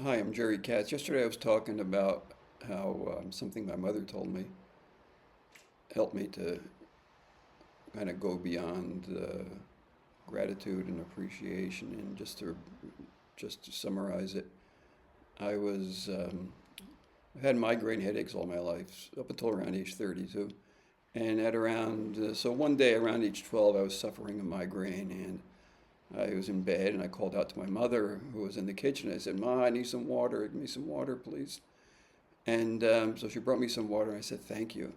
Hi, I'm Jerry Katz. Yesterday I was talking about how something my mother told me helped me to kind of go beyond gratitude and appreciation. And just to summarize it, I was I've had migraine headaches all my life up until around age 32. And at around so one day around age 12, I was suffering a migraine, and I was in bed, and I called out to my mother, who was in the kitchen. I said, "Ma, I need some water. Give me some water, please." And so she brought me some water, and I said, "Thank you."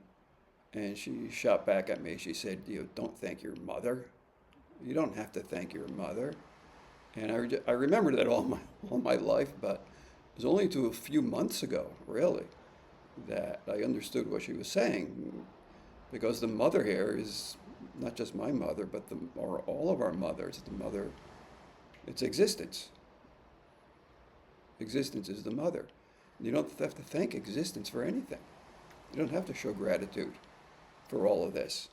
And she shot back at me. She said, "You don't thank your mother. You don't have to thank your mother." And I remembered that all my life, but it was only to a few months ago, really, that I understood what she was saying. Because the mother here is not just my mother, but or all of our mothers. The mother, it's existence. Existence is the mother. You don't have to thank existence for anything. You don't have to show gratitude for all of this,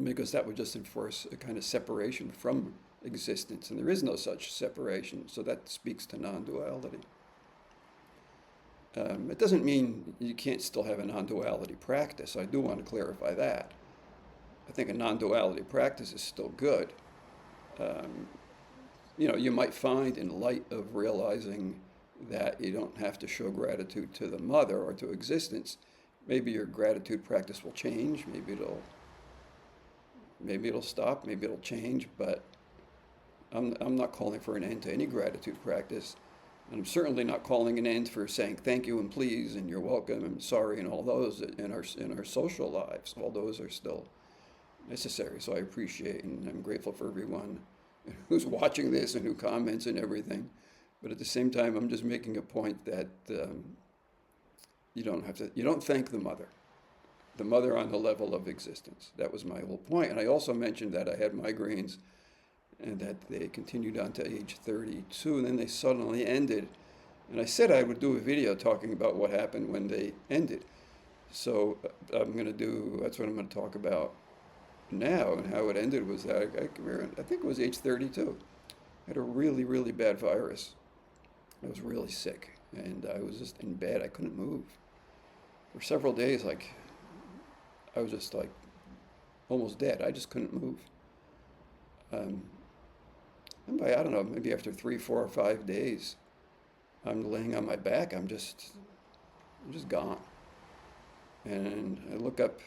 because that would just enforce a kind of separation from existence, and there is no such separation. So that speaks to non-duality. It doesn't mean you can't still have a non-duality practice. I do want to clarify that. I think a non-duality practice is still good. Um, you might find in light of realizing that you don't have to show gratitude to the mother or to existence, maybe your gratitude practice will change. Maybe it'll stop. Maybe it'll change. But I'm not calling for an end to any gratitude practice. And I'm certainly not calling an end for saying thank you and please and you're welcome and sorry and all those in our social lives. All those are still necessary. So I appreciate and I'm grateful for everyone who's watching this and who comments and everything. But at the same time, I'm just making a point that you don't thank the mother on the level of existence. That was my whole point. And I also mentioned that I had migraines and that they continued on to age 32, and then they suddenly ended. And I said I would do a video talking about what happened when they ended. So that's what I'm going to talk about now, and how it ended was that I think it was age 32. I had a really, really bad virus. I was really sick, and I was just in bed. I couldn't move. For several days, I was just like almost dead. I just couldn't move. Um, and by, I don't know, maybe after 3, 4, or 5 days, I'm laying on my back. I'm just gone. And I look up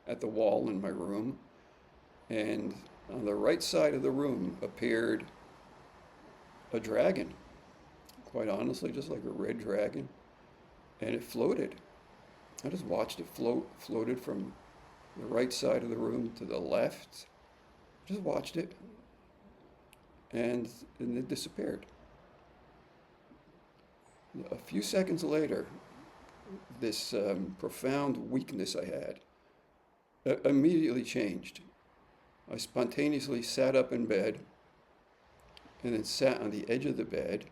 at the wall in my room, and on the right side of the room appeared a dragon. Quite honestly, just like a red dragon. And it floated. I just watched it floated from the right side of the room to the left. Just watched it, and it disappeared. A few seconds later, this profound weakness I had immediately changed. I spontaneously sat up in bed and then sat on the edge of the bed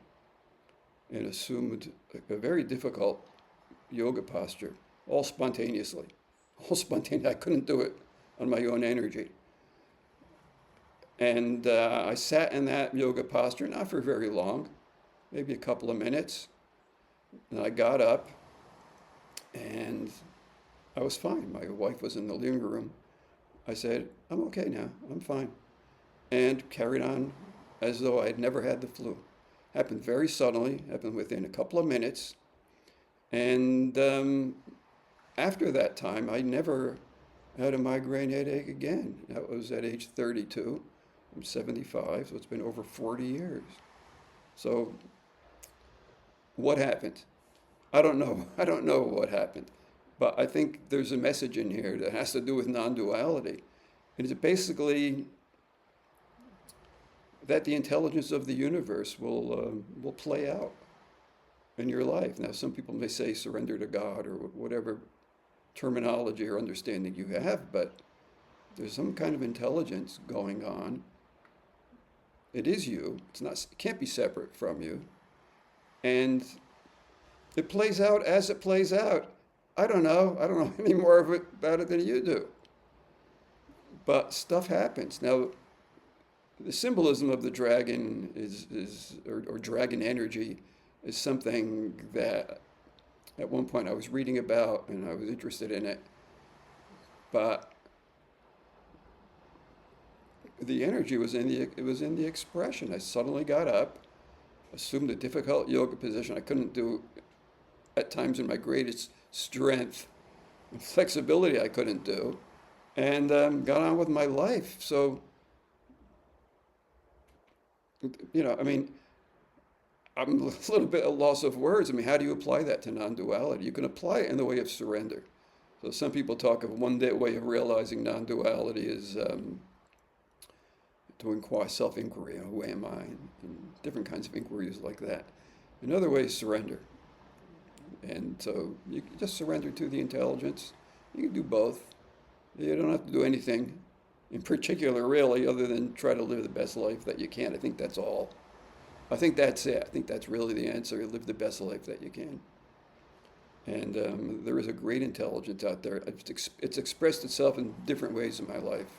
and assumed a very difficult yoga posture, all spontaneously. All spontaneous. I couldn't do it on my own energy. And I sat in that yoga posture, not for very long, maybe a couple of minutes. And I got up, and I was fine. My wife was in the living room. I said, "I'm okay now. I'm fine." And carried on as though I had never had the flu. Happened very suddenly, happened within a couple of minutes. And after that time, I never had a migraine headache again. That was at age 32. I'm 75, so it's been over 40 years. So what happened? I don't know. I don't know what happened. But I think there's a message in here that has to do with non-duality. And it's basically that the intelligence of the universe will play out in your life. Now, some people may say surrender to God or whatever terminology or understanding you have, but there's some kind of intelligence going on. It is you. It can't be separate from you. And it plays out as it plays out. I don't know. I don't know any more about it than you do. But stuff happens. Now, the symbolism of the dragon or dragon energy is something that at one point I was reading about and I was interested in it. But the energy was in the expression. I suddenly got up, assumed a difficult yoga position I couldn't do at times in my greatest strength and flexibility I couldn't do, and got on with my life. So, I mean, I'm a little bit at loss of words. I mean, how do you apply that to non-duality? You can apply it in the way of surrender. So some people talk of one day way of realizing non-duality is to inquire self-inquiry, who am I, and different kinds of inquiries like that. Another way is surrender. And so you can just surrender to the intelligence. You can do both. You don't have to do anything in particular, really, other than try to live the best life that you can. I think that's all. I think that's it. I think that's really the answer. Live the best life that you can. And there is a great intelligence out there. It's expressed itself in different ways in my life.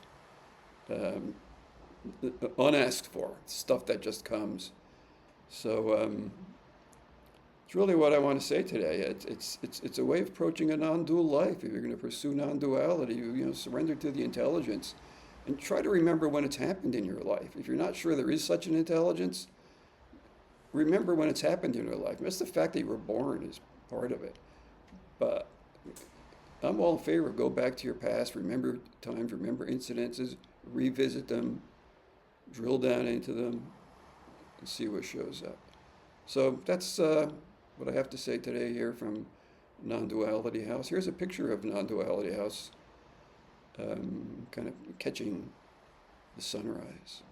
Unasked for, stuff that just comes. So it's really what I want to say today. It's a way of approaching a non-dual life. If you're going to pursue non-duality, surrender to the intelligence, and try to remember when it's happened in your life. If you're not sure there is such an intelligence, remember when it's happened in your life. Just the fact that you were born is part of it. But I'm all in favor of go back to your past, remember times, remember incidences, revisit them, drill down into them, and see what shows up. So that's what I have to say today here from Non-Duality House. Here's a picture of Non-Duality House, kind of catching the sunrise.